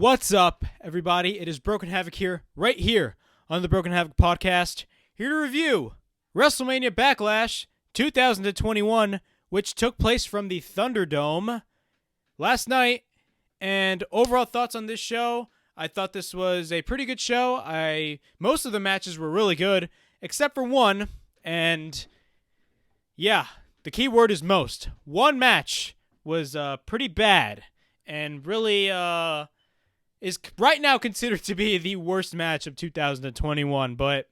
What's up, everybody? It is Broken Havoc right here on the Broken Havoc podcast, here to review WrestleMania Backlash 2021, which took place from the Thunderdome last night. And overall thoughts on this show, I thought this was a pretty good show. Most of the matches were really good, except for one. And yeah, the key word is most. One match was pretty bad and really is right now considered to be the worst match of 2021. But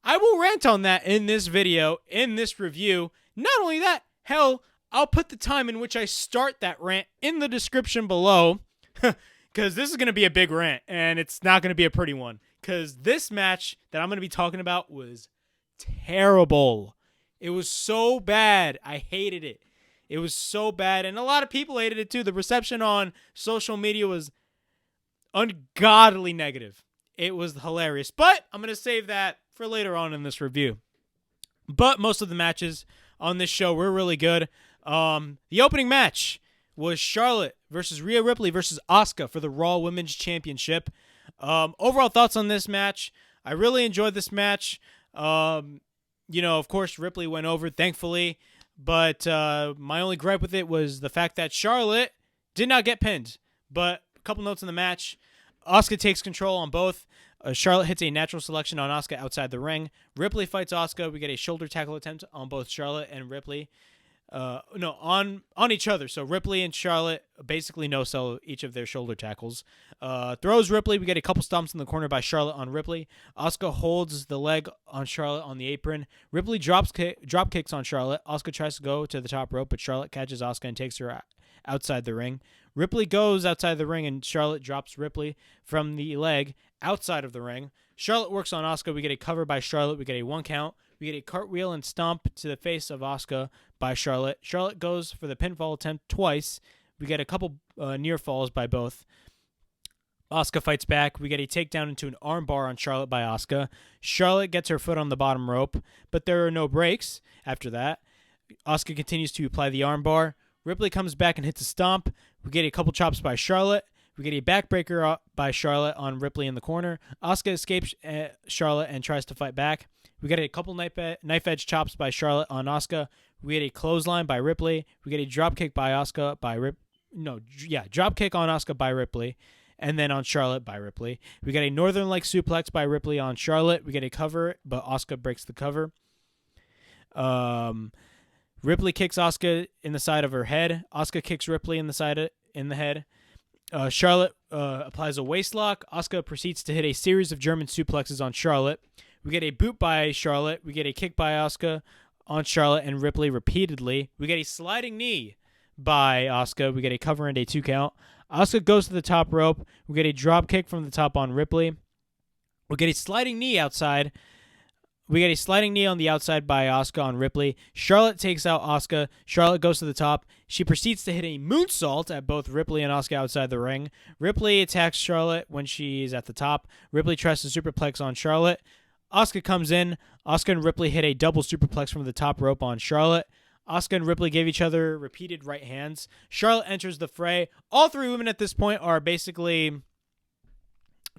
I will rant on that in this video, in this review. Not only that, hell, I'll put the time in which I start that rant in the description below, because this is going to be a big rant, and it's not going to be a pretty one, because this match that I'm going to be talking about was terrible. It was so bad. I hated it. It was so bad, and a lot of people hated it too. The reception on social media was ungodly negative. It was hilarious, but I'm going to save that for later on in this review. But most of the matches on this show were really good. The opening match was Charlotte versus Rio Ripley versus Asuka for the Raw Women's Championship. Overall thoughts on this match. I really enjoyed this match. Of course, Ripley went over, thankfully. But my only gripe with it was the fact that Charlotte did not get pinned. But a couple notes in the match. Asuka takes control on both. Charlotte hits a natural selection on Asuka outside the ring. Ripley fights Asuka. We get a shoulder tackle attempt on both Charlotte and Ripley. On each other. So Ripley and Charlotte basically no-sell each of their shoulder tackles. Throws Ripley. We get a couple stomps in the corner by Charlotte on Ripley. Asuka holds the leg on Charlotte on the apron. Ripley drop kicks on Charlotte. Asuka tries to go to the top rope, but Charlotte catches Asuka and takes her outside the ring. Ripley goes outside the ring, and Charlotte drops Ripley from the leg outside of the ring. Charlotte works on Asuka. We get a cover by Charlotte. We get a 1 count. We get a cartwheel and stomp to the face of Asuka by Charlotte. Charlotte goes for the pinfall attempt twice. We get a couple near falls by both. Asuka fights back. We get a takedown into an armbar on Charlotte by Asuka. Charlotte gets her foot on the bottom rope, but there are no breaks after that. Asuka continues to apply the armbar. Ripley comes back and hits a stomp. We get a couple chops by Charlotte. We get a backbreaker by Charlotte on Ripley in the corner. Asuka escapes Charlotte and tries to fight back. We get a couple knife edge chops by Charlotte on Asuka. We get a clothesline by Ripley. We get a drop kick by Asuka drop kick on Asuka by Ripley, and then on Charlotte by Ripley. We get a Northern Light suplex by Ripley on Charlotte. We get a cover, but Asuka breaks the cover. Ripley kicks Asuka in the side of her head. Asuka kicks Ripley in the head. Charlotte applies a waistlock. Asuka proceeds to hit a series of German suplexes on Charlotte. We get a boot by Charlotte. We get a kick by Asuka on Charlotte and Ripley repeatedly. We get a sliding knee by Asuka. We get a cover and a 2 count. Asuka goes to the top rope. We get a drop kick from the top on Ripley. We get a sliding knee outside. We get a sliding knee on the outside by Asuka on Ripley. Charlotte takes out Asuka. Charlotte goes to the top. She proceeds to hit a moonsault at both Ripley and Asuka outside the ring. Ripley attacks Charlotte when she's at the top. Ripley tries to superplex on Charlotte. Asuka comes in. Asuka and Ripley hit a double superplex from the top rope on Charlotte. Asuka and Ripley gave each other repeated right hands. Charlotte enters the fray. All three women at this point are basically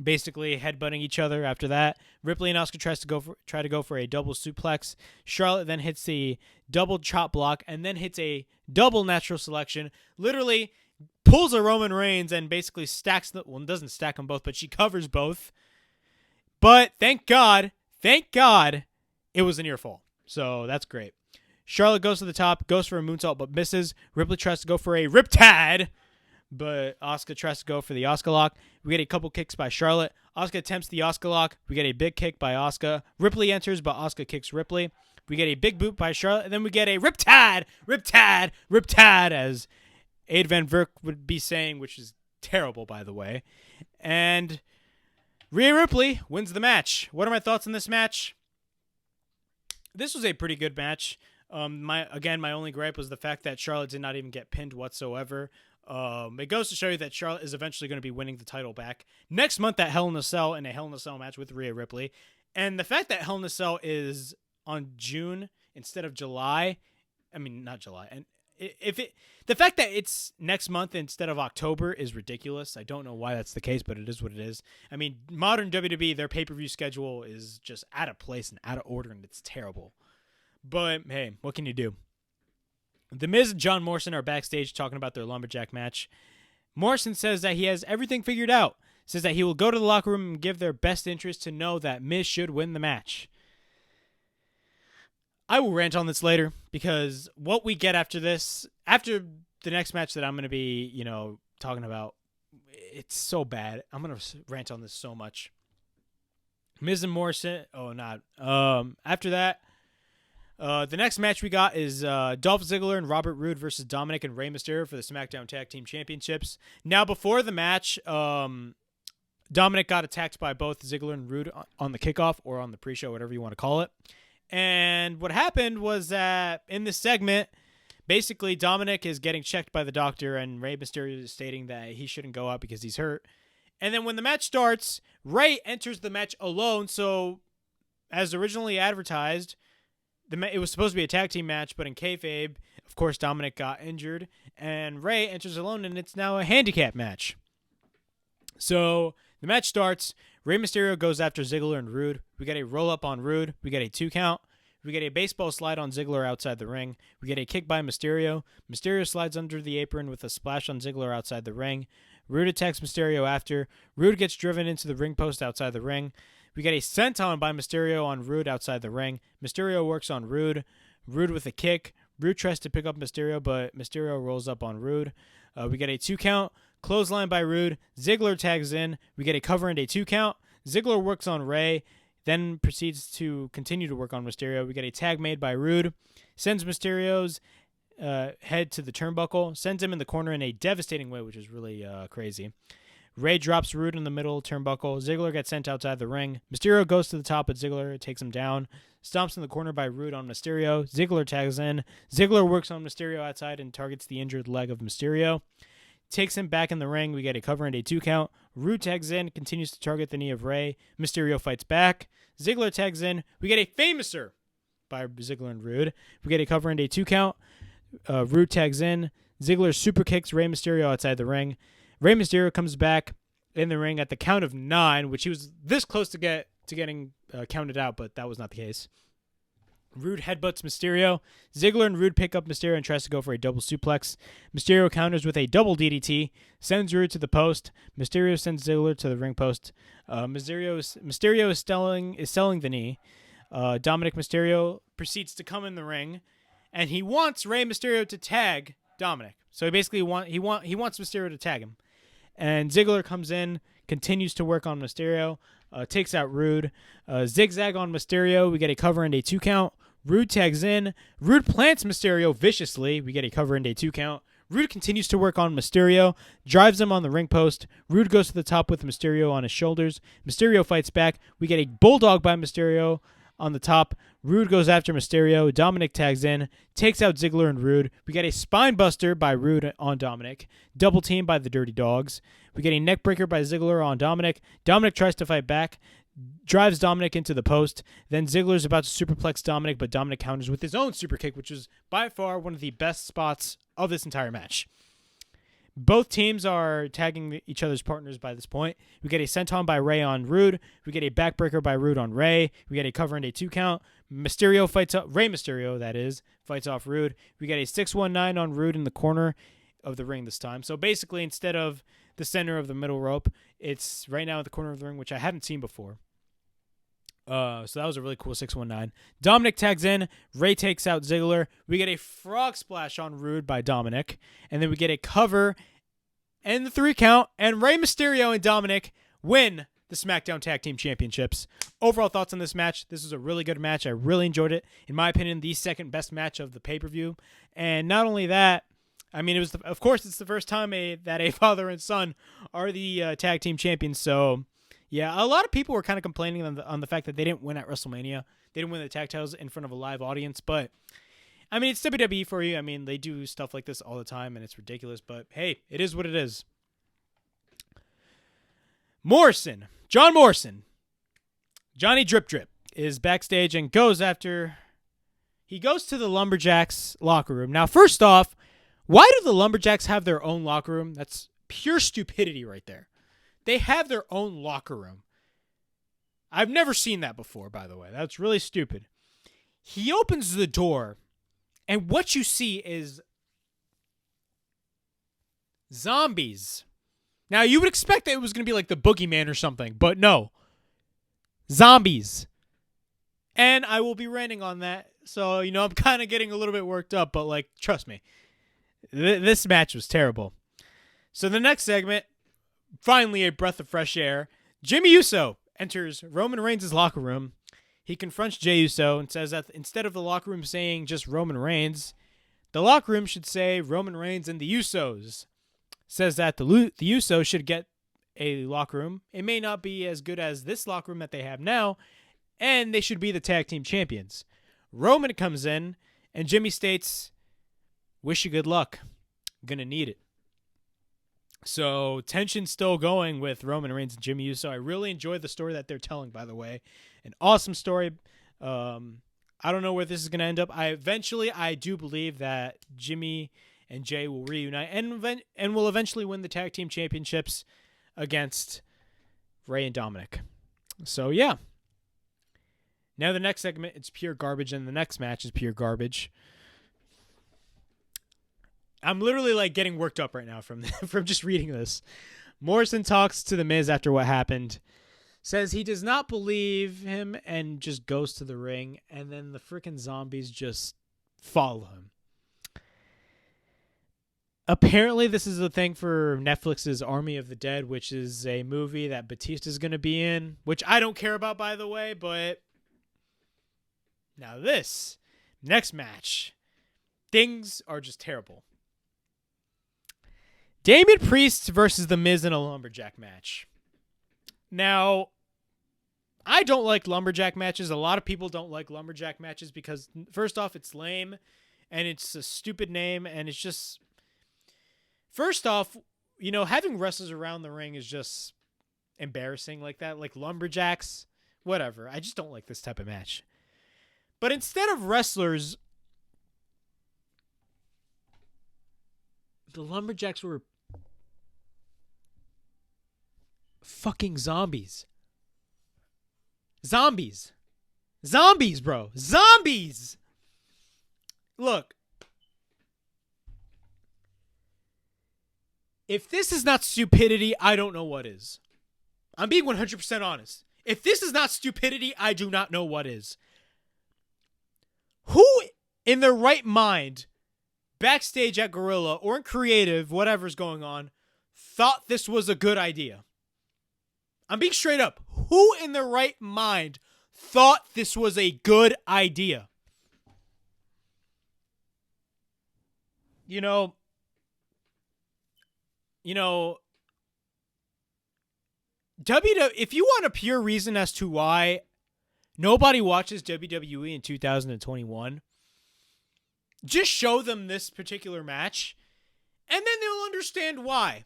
headbutting each other after that. Ripley and Asuka try to go for a double suplex. Charlotte then hits a double chop block and then hits a double natural selection. Literally pulls a Roman Reigns and basically doesn't stack them both, but she covers both. But thank God, it was a near fall. So that's great. Charlotte goes to the top, goes for a moonsault, but misses. Ripley tries to go for a riptide, but Asuka tries to go for the Asuka lock. We get a couple kicks by Charlotte. Asuka attempts the Asuka lock. We get a big kick by Asuka. Ripley enters, but Asuka kicks Ripley. We get a big boot by Charlotte, and then we get a riptide, as Aid Van Verk would be saying, which is terrible, by the way. And Rhea Ripley wins the match. What are my thoughts on this match? This was a pretty good match. My only gripe was the fact that Charlotte did not even get pinned whatsoever. It goes to show you that Charlotte is eventually going to be winning the title back next month at Hell in a Cell in a Hell in a Cell match with Rhea Ripley. And the fact that Hell in a Cell is on June instead of July, not July, and The fact that it's next month instead of October is ridiculous. I don't know why that's the case, but it is what it is. I mean, modern WWE, their pay-per-view schedule is just out of place and out of order, and it's terrible. But, hey, what can you do? The Miz and John Morrison are backstage talking about their lumberjack match. Morrison says that he has everything figured out. Says that he will go to the locker room and give their best interest to know that Miz should win the match. I will rant on this later because what we get after this, after the next match that I'm going to be, talking about, it's so bad. I'm going to rant on this so much. Miz and Morrison, after that, the next match we got is Dolph Ziggler and Robert Roode versus Dominic and Rey Mysterio for the SmackDown Tag Team Championships. Now, before the match, Dominic got attacked by both Ziggler and Roode on the kickoff or on the pre-show, whatever you want to call it. And what happened was that in this segment, basically Dominic is getting checked by the doctor and Rey Mysterio is stating that he shouldn't go out because he's hurt. And then when the match starts, Rey enters the match alone. So as originally advertised, it was supposed to be a tag team match, but in kayfabe, of course, Dominic got injured and Rey enters alone and it's now a handicap match. So the match starts. Rey Mysterio goes after Ziggler and Roode. We get a roll-up on Roode. We get a 2 count. We get a baseball slide on Ziggler outside the ring. We get a kick by Mysterio. Mysterio slides under the apron with a splash on Ziggler outside the ring. Roode attacks Mysterio after. Roode gets driven into the ring post outside the ring. We get a senton by Mysterio on Roode outside the ring. Mysterio works on Roode. Roode with a kick. Roode tries to pick up Mysterio, but Mysterio rolls up on Roode. We get a 2 count. Clothesline by Roode. Ziggler tags in. We get a cover and a 2 count. Ziggler works on Rey, then proceeds to continue to work on Mysterio. We get a tag made by Roode. Sends Mysterio's head to the turnbuckle. Sends him in the corner in a devastating way, which is really crazy. Rey drops Roode in the middle turnbuckle. Ziggler gets sent outside the ring. Mysterio goes to the top, but Ziggler takes him down. Stomps in the corner by Roode on Mysterio. Ziggler tags in. Ziggler works on Mysterio outside and targets the injured leg of Mysterio. Takes him back in the ring. We get a cover and a 2 count. Roode tags in, continues to target the knee of Rey. Mysterio fights back. Ziggler tags in. We get a famouser by Ziggler and Roode. We get a cover and a 2 count. Roode tags in. Ziggler super kicks Rey Mysterio outside the ring. Rey Mysterio comes back in the ring at the count of 9, which he was this close to getting counted out, but that was not the case. Roode headbutts Mysterio. Ziggler and Roode pick up Mysterio and tries to go for a double suplex. Mysterio counters with a double DDT, sends Roode to the post. Mysterio sends Ziggler to the ring post. Mysterio is selling the knee. Dominic Mysterio proceeds to come in the ring, and he wants Rey Mysterio to tag Dominic. So he basically wants Mysterio to tag him. And Ziggler comes in, continues to work on Mysterio, takes out Roode. Zigzag on Mysterio. We get a cover and a 2 count. Roode tags in. Roode plants Mysterio viciously. We get a cover and a 2 count. Roode continues to work on Mysterio, drives him on the ring post. Roode goes to the top with Mysterio on his shoulders. Mysterio fights back. We get a bulldog by Mysterio on the top. Roode goes after Mysterio. Dominic tags in, takes out Ziggler and Roode. We get a spine buster by Roode on Dominic. Double team by the Dirty Dogs. We get a neck breaker by Ziggler on Dominic. Dominic tries to fight back, drives Dominic into the post. Then Ziggler's about to superplex Dominic, but Dominic counters with his own super kick, which is by far one of the best spots of this entire match. Both teams are tagging each other's partners by this point. We get a senton by Rey on Roode. We get a backbreaker by Roode on Rey. We get a cover and a 2 count. Mysterio fights up Rey Mysterio, that is, fights off Roode. We get a 619 on Roode in the corner of the ring this time. So basically, instead of the center of the middle rope, it's right now at the corner of the ring, which I haven't seen before. So that was a really cool 619. Dominic tags in. Rey takes out Ziggler. We get a frog splash on Roode by Dominic. And then we get a cover and the 3 count. And Rey Mysterio and Dominic win the SmackDown Tag Team Championships. Overall thoughts on this match. This was a really good match. I really enjoyed it. In my opinion, the second best match of the pay-per-view. And not only that, I mean, of course, it's the first time that a father and son are the tag team champions. So, yeah, a lot of people were kind of complaining on the fact that they didn't win at WrestleMania. They didn't win the tag titles in front of a live audience. But, I mean, it's WWE for you. I mean, they do stuff like this all the time, and it's ridiculous. But, hey, it is what it is. John Morrison, Johnny Drip Drip, is backstage and goes to the Lumberjacks locker room. Now, first off, Why do the Lumberjacks have their own locker room? That's pure stupidity right there. They have their own locker room. I've never seen that before, by the way. That's really stupid. He opens the door, and what you see is zombies. Now, you would expect that it was going to be like the Boogeyman or something, but no. Zombies. And I will be ranting on that. So, I'm kind of getting a little bit worked up, but, trust me. This match was terrible. So, the next segment, finally a breath of fresh air. Jimmy Uso enters Roman Reigns' locker room. He confronts Jey Uso and says that instead of the locker room saying just Roman Reigns, the locker room should say Roman Reigns and the Usos. Says that the Usos should get a locker room. It may not be as good as this locker room that they have now, and they should be the tag team champions. Roman comes in, and Jimmy states, "Wish you good luck. Gonna need it." So, tension's still going with Roman Reigns and Jimmy Uso. I really enjoyed the story that they're telling, by the way. An awesome story. I don't know where this is going to end up. I do believe that Jimmy and Jey will reunite and will eventually win the tag team championships against Rey and Dominik. So, yeah. Now the next segment, it's pure garbage, and the next match is pure garbage. I'm literally getting worked up right now from just reading this. Morrison talks to The Miz after what happened. Says he does not believe him and just goes to the ring. And then the freaking zombies just follow him. Apparently this is a thing for Netflix's Army of the Dead, which is a movie that Batista's going to be in. Which I don't care about, by the way. But now this next match. Things are just terrible. Damian Priest versus The Miz in a lumberjack match. Now, I don't like lumberjack matches. A lot of people don't like lumberjack matches because, first off, it's lame, and it's a stupid name, and it's just... First off, having wrestlers around the ring is just embarrassing like that. Like lumberjacks, whatever. I just don't like this type of match. But instead of wrestlers, the lumberjacks were fucking zombies. Zombies, bro. Zombies! Look. If this is not stupidity, I don't know what is. I'm being 100% honest. If this is not stupidity, I do not know what is. Who in their right mind, backstage at Gorilla or in creative, whatever's going on, thought this was a good idea? I'm being straight up. Who in their right mind thought this was a good idea? If you want a pure reason as to why nobody watches WWE in 2021, just show them this particular match, and then they'll understand why.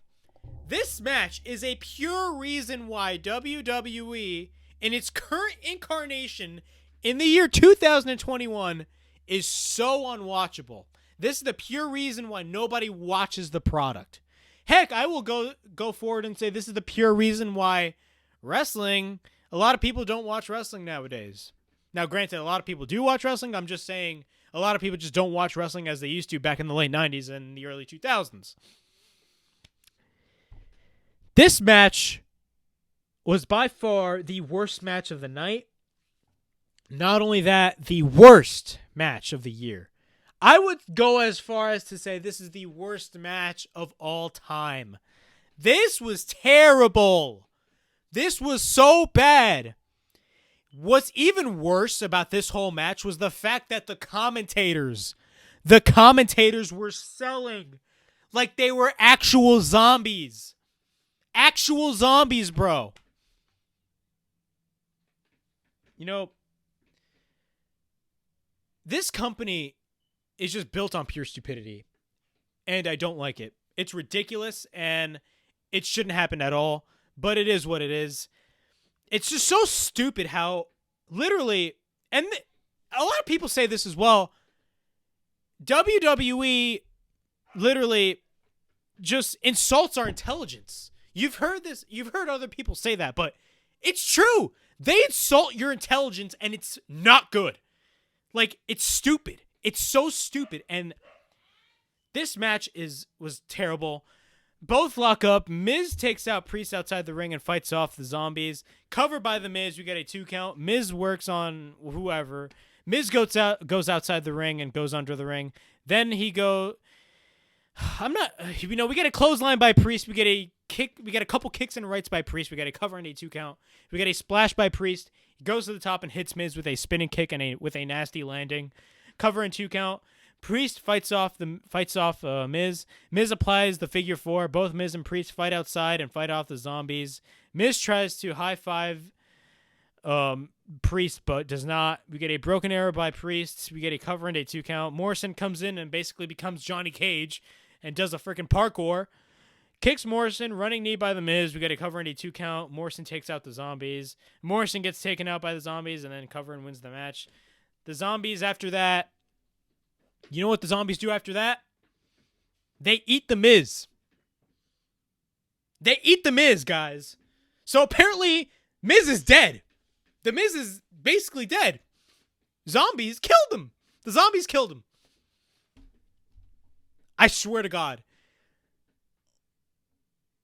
This match is a pure reason why WWE, in its current incarnation in the year 2021, is so unwatchable. This is the pure reason why nobody watches the product. Heck, I will go forward and say this is the pure reason why wrestling, a lot of people don't watch wrestling nowadays. Now, granted, a lot of people do watch wrestling. I'm just saying a lot of people just don't watch wrestling as they used to back in the late 90s and the early 2000s. This match was by far the worst match of the night. Not only that, the worst match of the year. I would go as far as to say this is the worst match of all time. This was terrible. This was so bad. What's even worse about this whole match was the fact that the commentators were selling like they were actual zombies. Actual zombies, bro. This company is just built on pure stupidity, and I don't like it. It's ridiculous, and it shouldn't happen at all, but it is what it is. It's just so stupid how literally, and a lot of people say this as well, WWE literally just insults our intelligence. You've heard this. You've heard other people say that, but it's true. They insult your intelligence, and it's not good. Like, it's stupid. It's so stupid. And this match was terrible. Both lock up. Miz takes out Priest outside the ring and fights off the zombies. Covered by the Miz, we get a 2 count. Miz works on whoever. Miz goes outside the ring and goes under the ring. Then he we get a clothesline by Priest. We get a kick. We get a couple kicks and rights by Priest. We get a cover and a 2 count. We get a splash by Priest. He goes to the top and hits Miz with a spinning kick and with a nasty landing. Cover and 2 count. Priest fights off Miz. Miz applies the figure 4. Both Miz and Priest fight outside and fight off the zombies. Miz tries to high five Priest, but does not. We get a broken arrow by Priest. We get a cover and a 2 count. Morrison comes in and basically becomes Johnny Cage and does a freaking parkour. Kicks Morrison, running knee by the Miz. We get a cover and a 2 count. Morrison takes out the zombies. Morrison gets taken out by the zombies and then cover and wins the match. The zombies after that, you know what the zombies do after that? They eat the Miz. They eat the Miz, guys. So apparently, Miz is dead. The Miz is basically dead. Zombies killed him. The zombies killed him. I swear to God.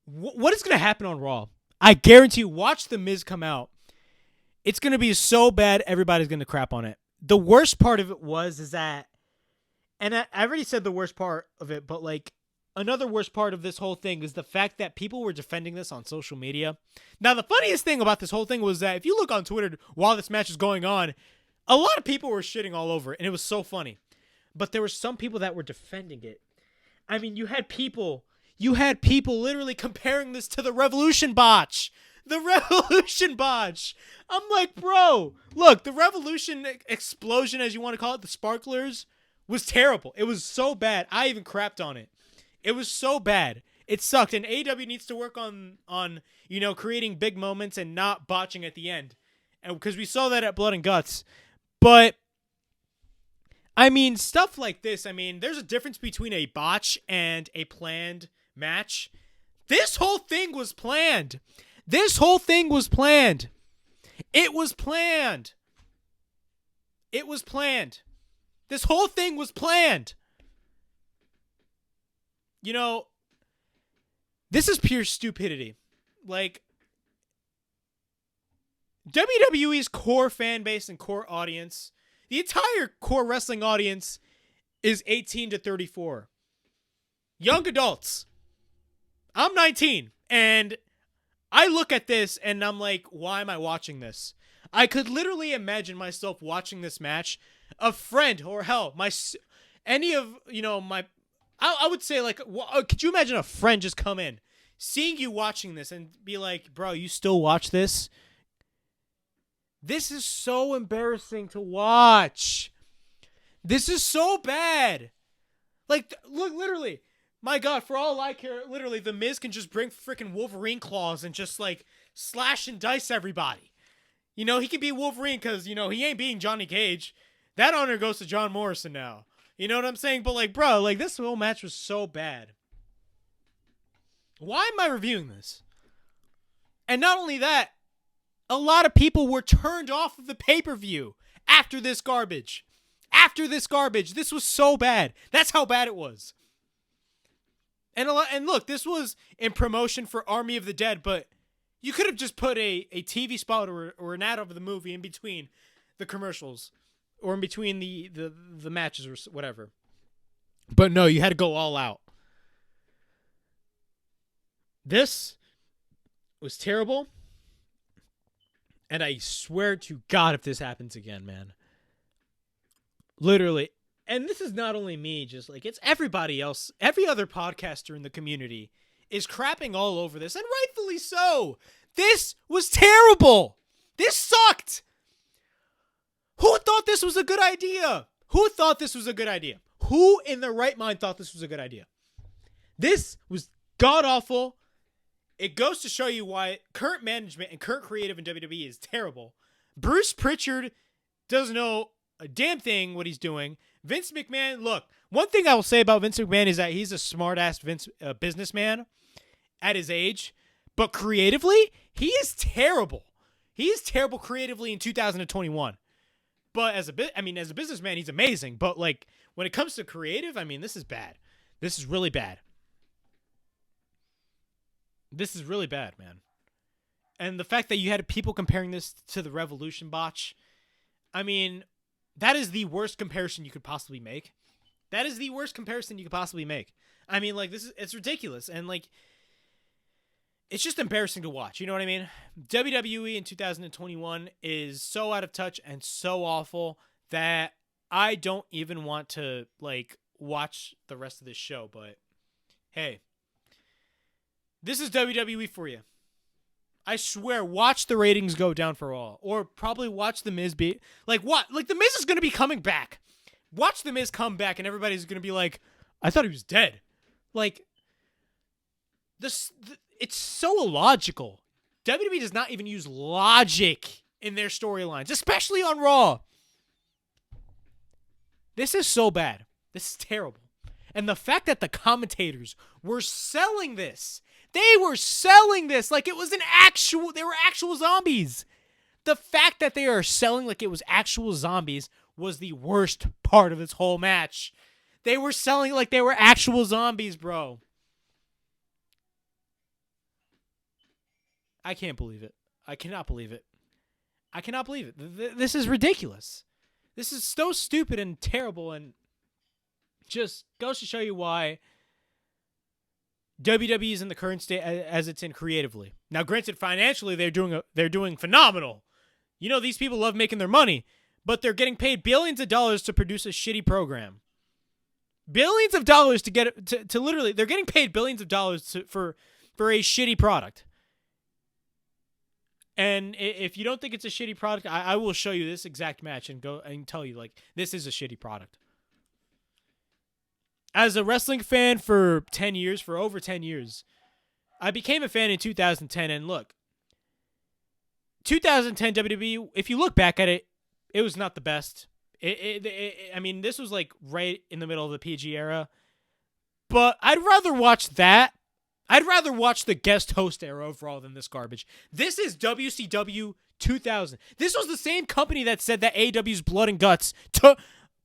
What is going to happen on Raw? I guarantee you, watch the Miz come out. It's going to be so bad, everybody's going to crap on it. The worst part of it is that, and I already said the worst part of it, but like another worst part of this whole thing is the fact that people were defending this on social media. Now, the funniest thing about this whole thing was that if you look on Twitter while this match is going on, a lot of people were shitting all over it, and it was so funny. But there were some people that were defending it. I mean, you had people literally comparing this to the Revolution botch. The Revolution botch. I'm like, bro, look, the Revolution explosion, as you want to call it, the sparklers, was terrible. It was so bad. I even crapped on it. It was so bad. It sucked. And AEW needs to work on creating big moments and not botching at the end. And because we saw that at Blood and Guts. But I mean, stuff like this, I mean, there's a difference between a botch and a planned match. This whole thing was planned. This whole thing was planned. It was planned. It was planned. This whole thing was planned. You know, this is pure stupidity. Like, WWE's core fan base and core audience, the entire core wrestling audience is 18 to 34. Young adults. I'm 19, and I look at this, and I'm like, why am I watching this? I could literally imagine myself watching this match. A friend, or hell, I would say, like, could you imagine a friend just come in, seeing you watching this, and be like, bro, you still watch this? This is so embarrassing to watch. This is so bad. Like, look, literally, my God, for all I care, literally, the Miz can just bring freaking Wolverine claws and just, like, slash and dice everybody. You know, he can be Wolverine because, he ain't beating Johnny Cage. That honor goes to John Morrison now. You know what I'm saying? But, like, bro, like, this whole match was so bad. Why am I reviewing this? And not only that, a lot of people were turned off of the pay-per-view after this garbage. After this garbage. This was so bad. That's how bad it was. And look, this was in promotion for Army of the Dead, but you could have just put a TV spot or an ad of the movie in between the commercials or in between the matches or whatever. But no, you had to go all out. This was terrible. And I swear to God, if this happens again, man. Literally. And this is not only me, just like, it's everybody else. Every other podcaster in the community is crapping all over this, and rightfully so. This was terrible. This sucked. Who thought this was a good idea? Who thought this was a good idea? Who in their right mind thought this was a good idea? This was god-awful. It goes to show you why current management and current creative in WWE is terrible. Bruce Pritchard doesn't know a damn thing what he's doing. Vince McMahon, look, One thing I will say about Vince McMahon is that he's a smart-ass businessman at his age, but creatively, he is terrible. He is terrible creatively in 2021. But as a businessman, he's amazing. But like when it comes to creative, I mean, this is bad. This is really bad. This is really bad, man. And the fact that you had people comparing this to the Revolution botch, I mean, that is the worst comparison you could possibly make. That is the worst comparison you could possibly make. I mean, like, it's ridiculous. And, like, it's just embarrassing to watch. You know what I mean? WWE in 2021 is so out of touch and so awful that I don't even want to, like, watch the rest of this show. But, hey, this is WWE for you. I swear, watch the ratings go down for all. Or probably watch The Miz be... Like, what? Like, The Miz is going to be coming back. Watch The Miz come back and everybody's going to be like, I thought he was dead. Like, it's so illogical. WWE does not even use logic in their storylines, especially on Raw. This is so bad. This is terrible. And the fact that the commentators were selling this, they were selling this like it was they were actual zombies. The fact that they are selling like it was actual zombies was the worst part of this whole match. They were selling like they were actual zombies, bro. I can't believe it. I cannot believe it. I cannot believe it. This is ridiculous. This is so stupid and terrible and just goes to show you why WWE is in the current state as it's in creatively. Now, granted, financially, they're doing phenomenal. You know, these people love making their money, but they're getting paid billions of dollars to produce a shitty program. Billions of dollars to get to literally, they're getting paid billions of dollars for a shitty product. And if you don't think it's a shitty product, I will show you this exact match and go and tell you, like, this is a shitty product. As a wrestling fan for over 10 years, I became a fan in 2010. And look, 2010 WWE, if you look back at it, it was not the best. I mean, this was like right in the middle of the PG era. But I'd rather watch that. I'd rather watch the guest host era overall than this garbage. This is WCW 2000. This was the same company that said that AEW's blood and guts to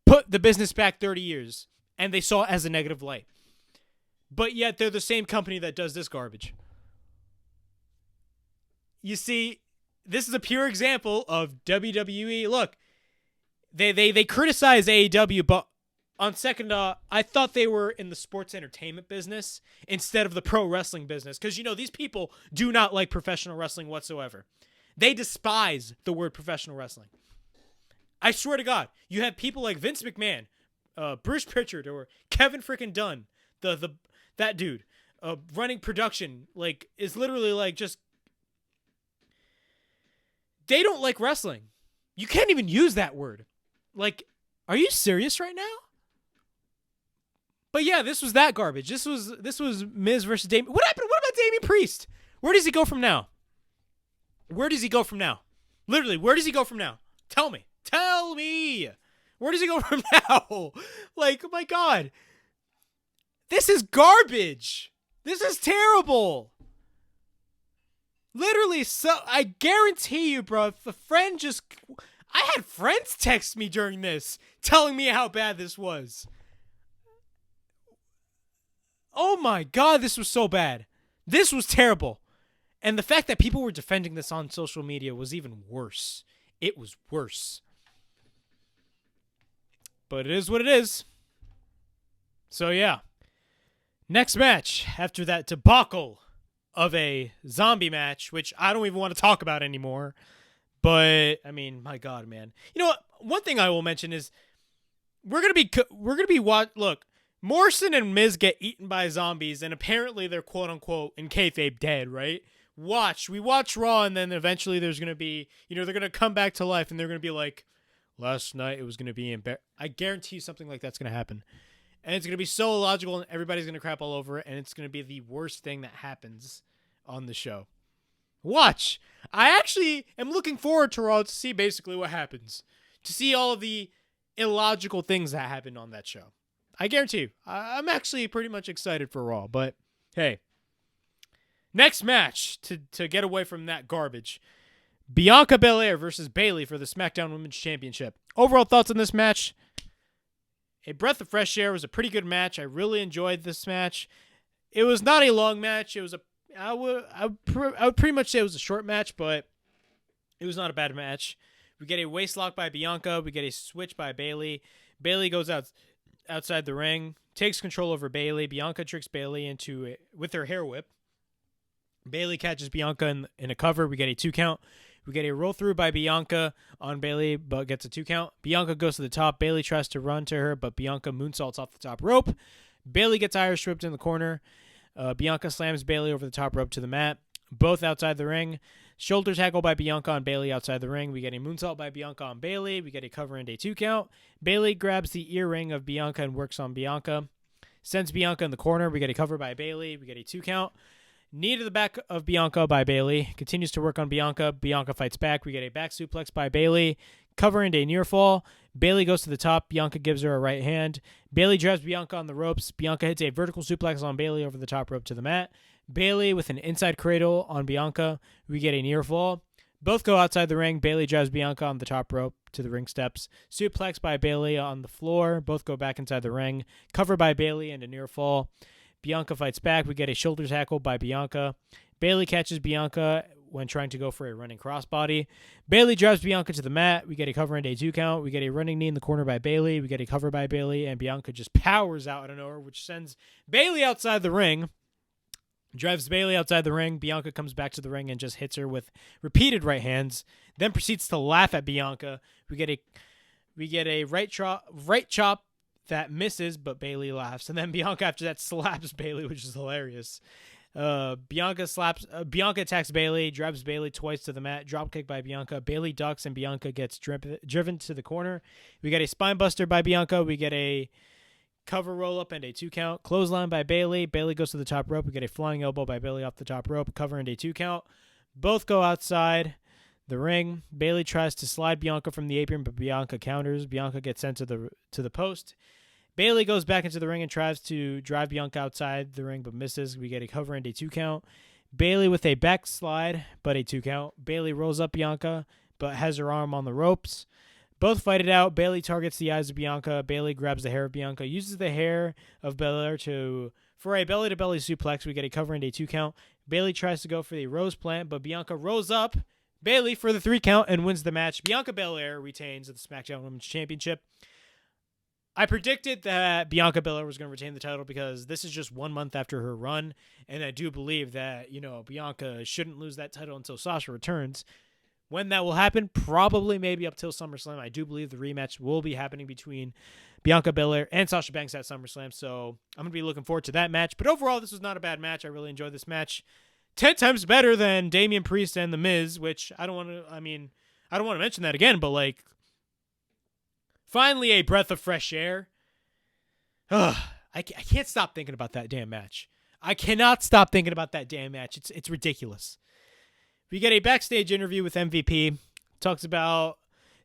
put the business back 30 years. And they saw it as a negative light. But yet they're the same company that does this garbage. You see, this is a pure example of WWE. Look, they criticize AEW, but on second, I thought they were in the sports entertainment business instead of the pro wrestling business. Because, you know, these people do not like professional wrestling whatsoever. They despise the word professional wrestling. I swear to God, you have people like Vince McMahon, Bruce Pritchard, or Kevin freaking Dunn, that dude, running production, like, is literally like just, they don't like wrestling. You can't even use that word. Like, are you serious right now? But yeah, this was that garbage. This was Miz versus Damien. What happened? What about Damien Priest? Where does he go from now? Where does he go from now? Literally, where does he go from now? Tell me. Tell me. Where does he go from now? Like, oh my God. This is garbage. This is terrible. Literally, so I guarantee you, bro, if a friend I had friends text me during this telling me how bad this was. Oh my God, this was so bad. This was terrible. And the fact that people were defending this on social media was even worse. It was worse. But it is what it is. So yeah. Next match, after that debacle of a zombie match, which I don't even want to talk about anymore. But, I mean, my God, man. You know what? One thing I will mention is we're going to be look, Morrison and Miz get eaten by zombies, and apparently they're quote-unquote in kayfabe dead, right? We watch Raw, and then eventually there's going to be, you know, they're going to come back to life, and they're going to be like, last night it was going to be I guarantee you something like that's going to happen. And it's going to be so illogical, and everybody's going to crap all over it, and it's going to be the worst thing that happens on the show. Watch. I actually am looking forward to Raw to see basically what happens. To see all of the illogical things that happened on that show. I guarantee you, I'm actually pretty much excited for Raw. But hey, next match to get away from that garbage. Bianca Belair versus Bayley for the SmackDown Women's Championship. Overall thoughts on this match? A breath of fresh air. It was a pretty good match. I really enjoyed this match. It was not a long match. It was I would pretty much say it was a short match, but it was not a bad match. We get a waist lock by Bianca. We get a switch by Bayley. Bayley goes outside the ring, takes control over Bayley. Bianca tricks Bayley into it with her hair whip. Bayley catches Bianca in a cover. We get a 2 count. We get a roll through by Bianca on Bayley, but gets a 2 count. Bianca goes to the top. Bayley tries to run to her, but Bianca moonsaults off the top rope. Bayley gets Irish whipped in the corner. Bianca slams Bayley over the top rope to the mat. Both outside the ring. Shoulder tackle by Bianca on Bayley outside the ring. We get a moonsault by Bianca on Bayley. We get a cover and a 2 count. Bayley grabs the earring of Bianca and works on Bianca. Sends Bianca in the corner. We get a cover by Bayley. We get a 2 count. Knee to the back of Bianca by Bayley. Continues to work on Bianca. Bianca fights back. We get a back suplex by Bayley. Cover and a near fall. Bayley goes to the top. Bianca gives her a right hand. Bayley drives Bianca on the ropes. Bianca hits a vertical suplex on Bayley over the top rope to the mat. Bayley with an inside cradle on Bianca. We get a near fall. Both go outside the ring. Bayley drives Bianca on the top rope to the ring steps. Suplex by Bayley on the floor. Both go back inside the ring. Cover by Bayley and a near fall. Bianca fights back. We get a shoulder tackle by Bianca. Bayley catches Bianca when trying to go for a running crossbody. Bayley drives Bianca to the mat. We get a cover and a 2 count. We get a running knee in the corner by Bayley. We get a cover by Bayley, and Bianca just powers out of nowhere, which sends Bayley outside the ring. Drives Bayley outside the ring. Bianca comes back to the ring and just hits her with repeated right hands. Then proceeds to laugh at Bianca. We get a right chop that misses, but Bayley laughs. And then Bianca after that slaps Bayley, which is hilarious. Bianca attacks Bayley, drives Bayley twice to the mat, dropkick by Bianca. Bayley ducks and Bianca gets driven to the corner. We get a spine buster by Bianca. We get a cover roll up and a 2 count. Clothesline by Bayley. Bayley goes to the top rope. We get a flying elbow by Bayley off the top rope. Cover and a 2 count. Both go outside the ring. Bayley tries to slide Bianca from the apron, but Bianca counters. Bianca gets sent to the post. Bayley goes back into the ring and tries to drive Bianca outside the ring, but misses. We get a cover and a 2 count. Bayley with a backslide, but a 2 count. Bayley rolls up Bianca, but has her arm on the ropes. Both fight it out. Bayley targets the eyes of Bianca. Bayley grabs the hair of Bianca, uses the hair of Bel-Air for a belly-to-belly suplex. We get a cover and a 2 count. Bayley tries to go for the rose plant, but Bianca rolls up Bayley for the 3 count and wins the match. Bianca Belair retains the SmackDown Women's Championship. I predicted that Bianca Belair was going to retain the title because this is just 1 month after her run, and I do believe that, Bianca shouldn't lose that title until Sasha returns. When that will happen, probably maybe up till SummerSlam. I do believe the rematch will be happening between Bianca Belair and Sasha Banks at SummerSlam, so I'm going to be looking forward to that match. But overall, this was not a bad match. I really enjoyed this match. 10 times better than Damian Priest and The Miz, which I don't want to mention that again, but finally a breath of fresh air. I can't stop thinking about that damn match. I cannot stop thinking about that damn match. It's ridiculous. We get a backstage interview with MVP. Talks about,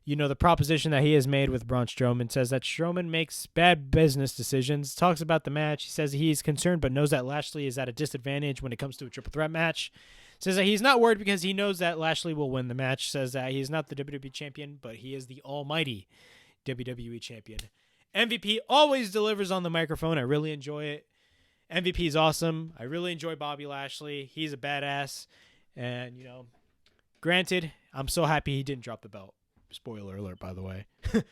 the proposition that he has made with Braun Strowman. Says that Strowman makes bad business decisions. Talks about the match. He says he's concerned but knows that Lashley is at a disadvantage when it comes to a triple threat match. Says that he's not worried because he knows that Lashley will win the match. Says that he's not the WWE champion, but he is the almighty WWE champion. MVP always delivers on the microphone. I really enjoy it. MVP is awesome. I really enjoy Bobby Lashley. He's a badass. And, granted, I'm so happy he didn't drop the belt. Spoiler alert, by the way. All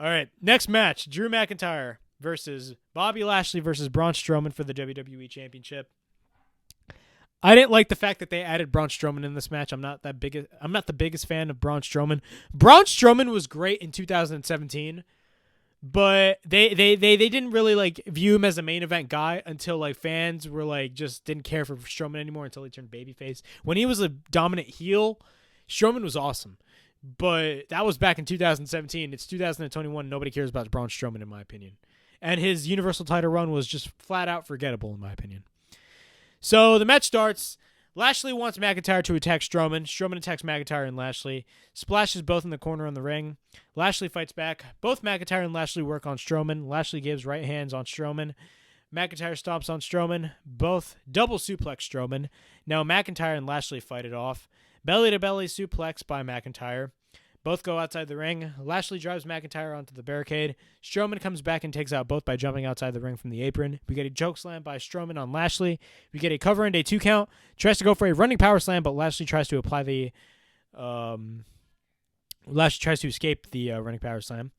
right, next match. Drew McIntyre versus Bobby Lashley versus Braun Strowman for the WWE Championship. I didn't like the fact that they added Braun Strowman in this match. I'm not the biggest fan of Braun Strowman. Braun Strowman was great in 2017, but they didn't really view him as a main event guy until fans were just didn't care for Strowman anymore until he turned babyface. When he was a dominant heel, Strowman was awesome. But that was back in 2017. It's 2021. Nobody cares about Braun Strowman, in my opinion. And his Universal title run was just flat out forgettable, in my opinion. So the match starts. Lashley wants McIntyre to attack Strowman. Strowman attacks McIntyre and Lashley. Splashes both in the corner on the ring. Lashley fights back. Both McIntyre and Lashley work on Strowman. Lashley gives right hands on Strowman. McIntyre stomps on Strowman. Both double suplex Strowman. Now McIntyre and Lashley fight it off. Belly-to-belly suplex by McIntyre. Both go outside the ring. Lashley drives McIntyre onto the barricade. Strowman comes back and takes out both by jumping outside the ring from the apron. We get a choke slam by Strowman on Lashley. We get a cover and a 2 count. Tries to go for a running power slam, but Lashley tries to apply the Lashley tries to escape the running power slam.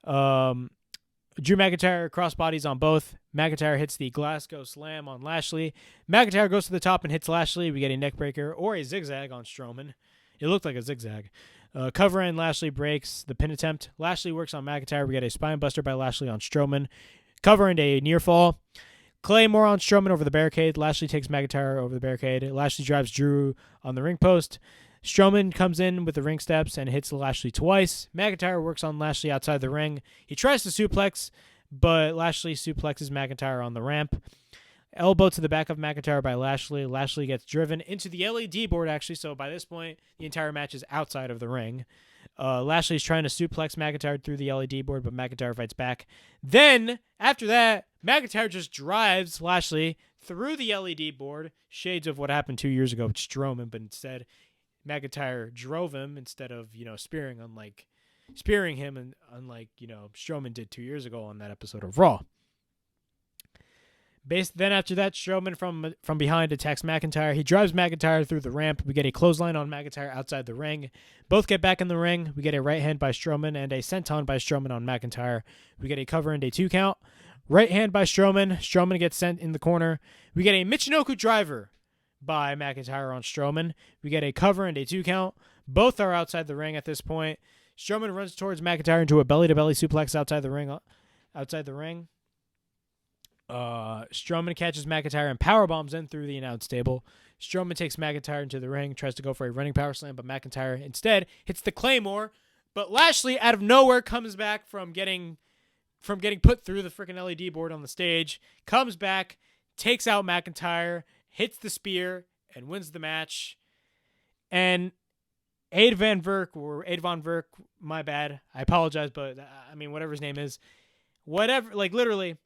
Drew McIntyre crossbodies on both. McIntyre hits the Glasgow slam on Lashley. McIntyre goes to the top and hits Lashley. We get a neck breaker or a zigzag on Strowman. It looked like a zigzag. Cover and Lashley breaks the pin attempt. Lashley works on McIntyre. We get a spine buster by Lashley on Strowman. Cover and a near fall. Claymore on Strowman over the barricade. Lashley takes McIntyre over the barricade. Lashley drives Drew on the ring post. Strowman comes in with the ring steps and hits Lashley twice. McIntyre works on Lashley outside the ring. He tries to suplex, but Lashley suplexes McIntyre on the ramp. Elbow to the back of McIntyre by Lashley. Lashley gets driven into the LED board, actually, so by this point, the entire match is outside of the ring. Lashley's trying to suplex McIntyre through the LED board, but McIntyre fights back. Then, after that, McIntyre just drives Lashley through the LED board. Shades of what happened 2 years ago with Strowman, but instead, McIntyre drove him instead of, spearing him, and unlike, Strowman did 2 years ago on that episode of Raw. Then after that, Strowman from behind attacks McIntyre. He drives McIntyre through the ramp. We get a clothesline on McIntyre outside the ring. Both get back in the ring. We get a right hand by Strowman and a senton by Strowman on McIntyre. We get a cover and a 2 count. Right hand by Strowman. Strowman gets sent in the corner. We get a Michinoku driver by McIntyre on Strowman. We get a cover and a 2 count. Both are outside the ring at this point. Strowman runs towards McIntyre into a belly-to-belly suplex outside the ring. Strowman catches McIntyre and powerbombs in through the announce table. Strowman takes McIntyre into the ring, tries to go for a running power slam, but McIntyre instead hits the Claymore. But Lashley, out of nowhere, comes back from getting put through the freaking LED board on the stage, comes back, takes out McIntyre, hits the spear, and wins the match. And Aid Van Verk, my bad, I apologize, but whatever his name is, literally,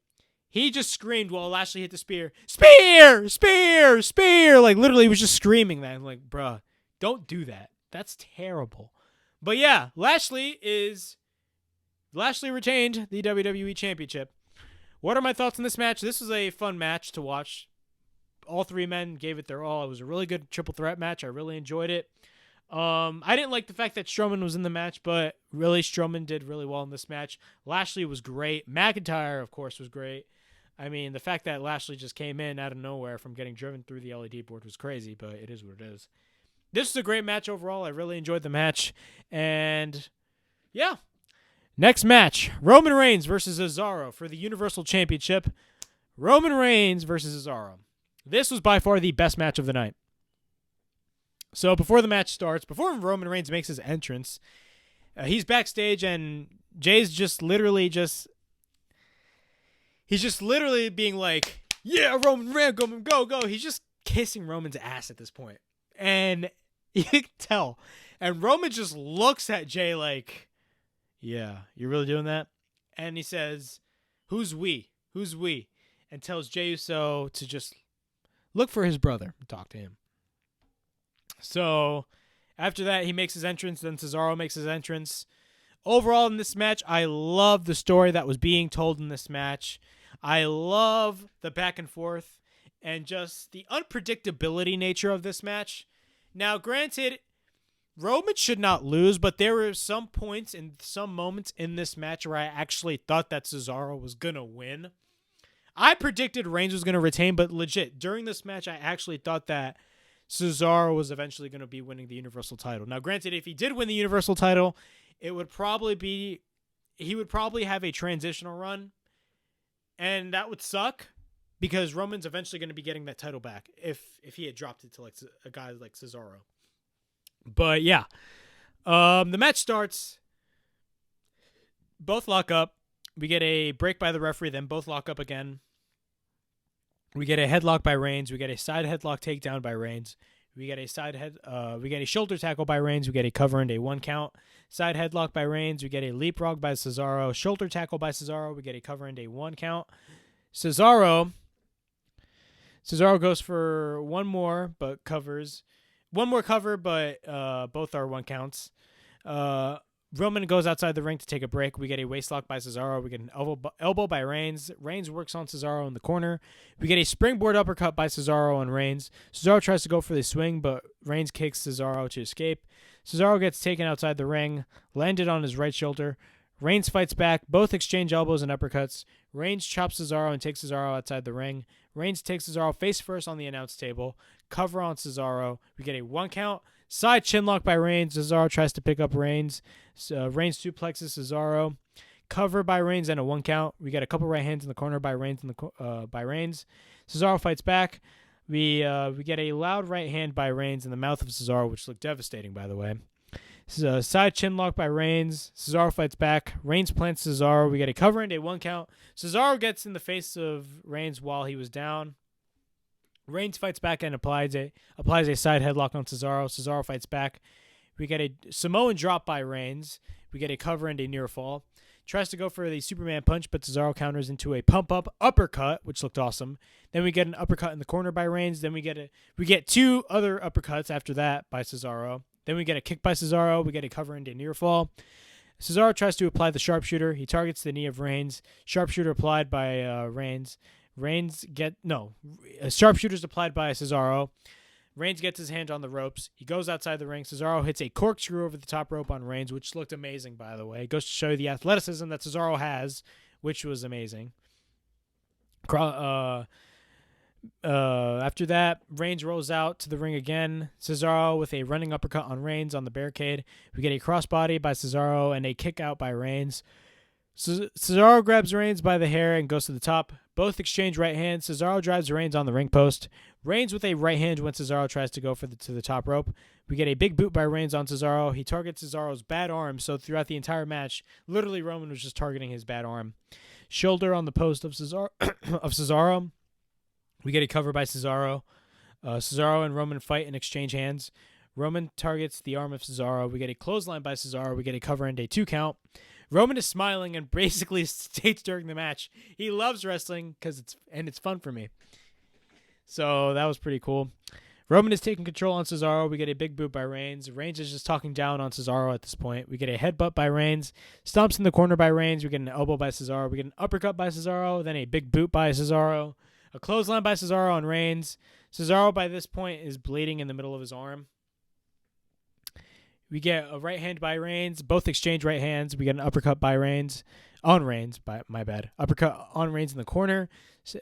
he just screamed while Lashley hit the spear. Spear! Spear! Spear! Literally, he was just screaming that. I'm like, bruh, don't do that. That's terrible. But yeah, Lashley retained the WWE Championship. What are my thoughts on this match? This was a fun match to watch. All three men gave it their all. It was a really good triple threat match. I really enjoyed it. I didn't like the fact that Strowman was in the match, but really Strowman did really well in this match. Lashley was great. McIntyre, of course, was great. The fact that Lashley just came in out of nowhere from getting driven through the LED board was crazy, but it is what it is. This is a great match overall. I really enjoyed the match. And, yeah. Next match, Roman Reigns versus Cesaro for the Universal Championship. Roman Reigns versus Cesaro. This was by far the best match of the night. So before the match starts, before Roman Reigns makes his entrance, he's backstage and Jay's just literally being like, yeah, Roman Reigns, go. He's just kissing Roman's ass at this point. And you can tell. And Roman just looks at Jay like, yeah, you're really doing that? And he says, who's we? And tells Jey Uso to just look for his brother and talk to him. So after that, he makes his entrance. Then Cesaro makes his entrance. Overall, in this match, I love the story that was being told in this match. I love the back and forth and just the unpredictability nature of this match. Now, granted, Roman should not lose, but there were some points and some moments in this match where I actually thought that Cesaro was going to win. I predicted Reigns was going to retain, but legit, during this match, I actually thought that Cesaro was eventually going to be winning the Universal title. Now, granted, if he did win the Universal title, he would probably have a transitional run, and that would suck because Roman's eventually going to be getting that title back if he had dropped it to a guy like Cesaro. But yeah, the match starts. Both lock up. We get a break by the referee, then both lock up again. We get a headlock by Reigns. We get a side headlock takedown by Reigns. We get a shoulder tackle by Reigns. We get a cover and a 1 count. Side headlock by Reigns. We get a leapfrog by Cesaro. Shoulder tackle by Cesaro. We get a cover and a 1 count. Cesaro goes for one more, but covers. One more cover, but both are 1 counts. Roman goes outside the ring to take a break. We get a waistlock by Cesaro. We get an elbow by Reigns. Reigns works on Cesaro in the corner. We get a springboard uppercut by Cesaro on Reigns. Cesaro tries to go for the swing, but Reigns kicks Cesaro to escape. Cesaro gets taken outside the ring, landed on his right shoulder. Reigns fights back. Both exchange elbows and uppercuts. Reigns chops Cesaro and takes Cesaro outside the ring. Reigns takes Cesaro face first on the announce table. Cover on Cesaro. We get a 1 count. Side chinlock by Reigns. Cesaro tries to pick up Reigns. Reigns suplexes Cesaro. Cover by Reigns and a 1 count. We get a couple right hands in the corner by Reigns. Cesaro fights back. We get a loud right hand by Reigns in the mouth of Cesaro, which looked devastating, by the way. Side chinlock by Reigns. Cesaro fights back. Reigns plants Cesaro. We get a cover and a 1 count. Cesaro gets in the face of Reigns while he was down. Reigns fights back and applies a side headlock on Cesaro. Cesaro fights back. We get a Samoan drop by Reigns. We get a cover and a near fall. Tries to go for the Superman punch, but Cesaro counters into a pump-up uppercut, which looked awesome. Then we get an uppercut in the corner by Reigns. Then we get 2 other uppercuts after that by Cesaro. Then we get a kick by Cesaro. We get a cover and a near fall. Cesaro tries to apply the sharpshooter. He targets the knee of Reigns. Sharpshooter applied by Reigns. Sharpshooter's applied by Cesaro. Reigns gets his hand on the ropes. He goes outside the ring. Cesaro hits a corkscrew over the top rope on Reigns, which looked amazing, by the way. It goes to show you the athleticism that Cesaro has, which was amazing. After that, Reigns rolls out to the ring again. Cesaro with a running uppercut on Reigns on the barricade. We get a crossbody by Cesaro and a kick out by Reigns. Cesaro grabs Reigns by the hair and goes to the top. Both exchange right hands. Cesaro drives Reigns on the ring post. Reigns with a right hand when Cesaro tries to go to the top rope. We get a big boot by Reigns on Cesaro. He targets Cesaro's bad arm, so throughout the entire match, literally Roman was just targeting his bad arm. Shoulder on the post of Cesaro. We get a cover by Cesaro. Cesaro and Roman fight and exchange hands. Roman targets the arm of Cesaro. We get a clothesline by Cesaro. We get a cover and a 2 count. Roman is smiling and basically states during the match he loves wrestling because it's fun for me. So that was pretty cool. Roman is taking control on Cesaro. We get a big boot by Reigns. Reigns is just talking down on Cesaro at this point. We get a headbutt by Reigns. Stomps in the corner by Reigns. We get an elbow by Cesaro. We get an uppercut by Cesaro. Then a big boot by Cesaro. A clothesline by Cesaro on Reigns. Cesaro by this point is bleeding in the middle of his arm. We get a right hand by Reigns. Both exchange right hands. We get an uppercut by Reigns. On Reigns, my bad. Uppercut on Reigns in the corner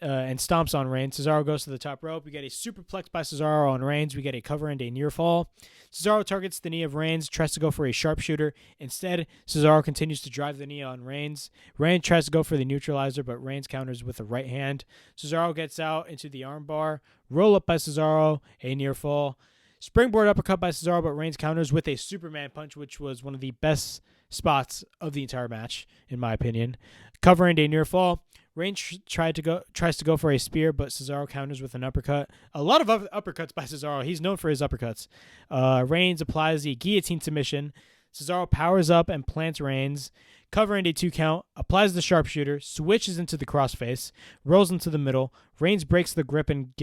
and stomps on Reigns. Cesaro goes to the top rope. We get a superplex by Cesaro on Reigns. We get a cover and a near fall. Cesaro targets the knee of Reigns, tries to go for a sharpshooter. Instead, Cesaro continues to drive the knee on Reigns. Reigns tries to go for the neutralizer, but Reigns counters with a right hand. Cesaro gets out into the armbar. Roll up by Cesaro, a near fall. Springboard uppercut by Cesaro, but Reigns counters with a Superman punch, which was one of the best spots of the entire match, in my opinion. Cover and a near fall. Reigns tries to go for a spear, but Cesaro counters with an uppercut. A lot of uppercuts by Cesaro. He's known for his uppercuts. Reigns applies the guillotine submission. Cesaro powers up and plants Reigns. Cover and a 2 count. Applies the sharpshooter. Switches into the crossface. Rolls into the middle. Reigns breaks the grip and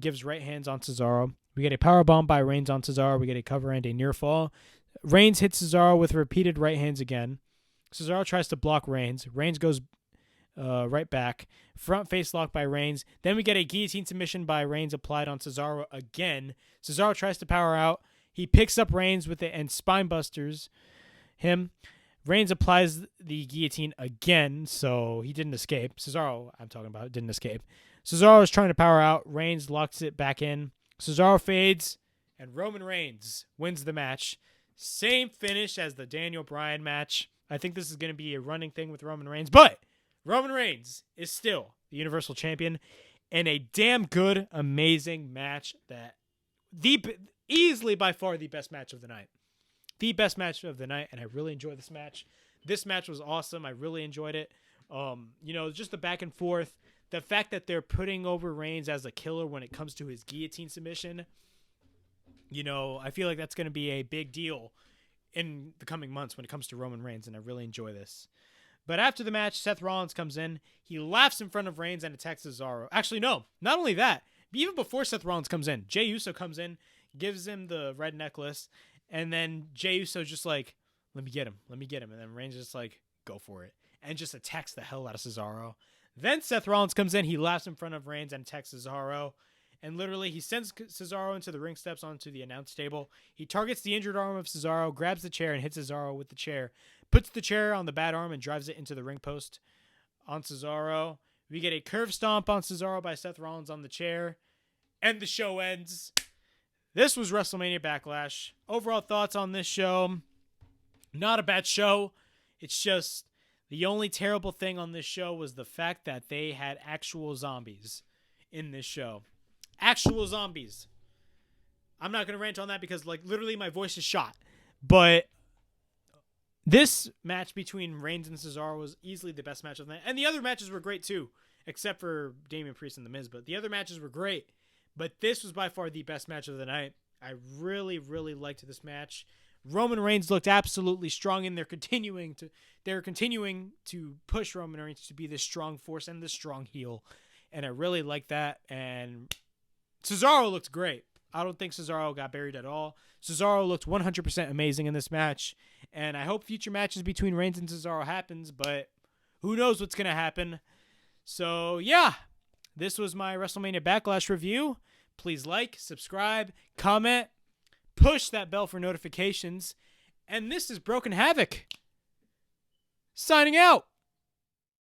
gives right hands on Cesaro. We get a powerbomb by Reigns on Cesaro. We get a cover and a near fall. Reigns hits Cesaro with repeated right hands again. Cesaro tries to block Reigns. Reigns goes right back. Front face lock by Reigns. Then we get a guillotine submission by Reigns applied on Cesaro again. Cesaro tries to power out. He picks up Reigns with it and spine busters him. Reigns applies the guillotine again, so he didn't escape. Cesaro, I'm talking about, didn't escape. Cesaro is trying to power out. Reigns locks it back in. Cesaro fades, and Roman Reigns wins the match. Same finish as the Daniel Bryan match. I think this is going to be a running thing with Roman Reigns, but Roman Reigns is still the Universal Champion, and a damn good, amazing match that easily by far the best match of the night. The best match of the night, and I really enjoyed this match. This match was awesome. I really enjoyed it. Just the back and forth, the fact that they're putting over Reigns as a killer when it comes to his guillotine submission, you know, I feel like that's going to be a big deal in the coming months when it comes to Roman Reigns, and I really enjoy this. But after the match, Seth Rollins comes in. He laughs in front of Reigns and attacks Cesaro. Actually, no, not only that. Even before Seth Rollins comes in, Jey Uso comes in, gives him the red necklace, and then Jey Uso's just like, let me get him. And then Reigns is just like, go for it, and just attacks the hell out of Cesaro. Then Seth Rollins comes in. He laughs in front of Reigns and attacks Cesaro. And literally, he sends Cesaro into the ring steps onto the announce table. He targets the injured arm of Cesaro, grabs the chair, and hits Cesaro with the chair. Puts the chair on the bad arm and drives it into the ring post on Cesaro. We get a curve stomp on Cesaro by Seth Rollins on the chair. And the show ends. This was WrestleMania Backlash. Overall thoughts on this show. Not a bad show. It's just the only terrible thing on this show was the fact that they had actual zombies in this show. Actual zombies. I'm not going to rant on that because, like, literally my voice is shot. But this match between Reigns and Cesaro was easily the best match of the night. And the other matches were great too, except for Damian Priest and The Miz. But the other matches were great. But this was by far the best match of the night. I really, really liked this match. Roman Reigns looked absolutely strong, and they're continuing to push Roman Reigns to be this strong force and this strong heel. And I really like that. And Cesaro looked great. I don't think Cesaro got buried at all. Cesaro looked 100% amazing in this match. And I hope future matches between Reigns and Cesaro happens, but who knows what's going to happen. So, yeah, this was my WrestleMania Backlash review. Please like, subscribe, comment, push that bell for notifications. And this is Broken Havoc, signing out.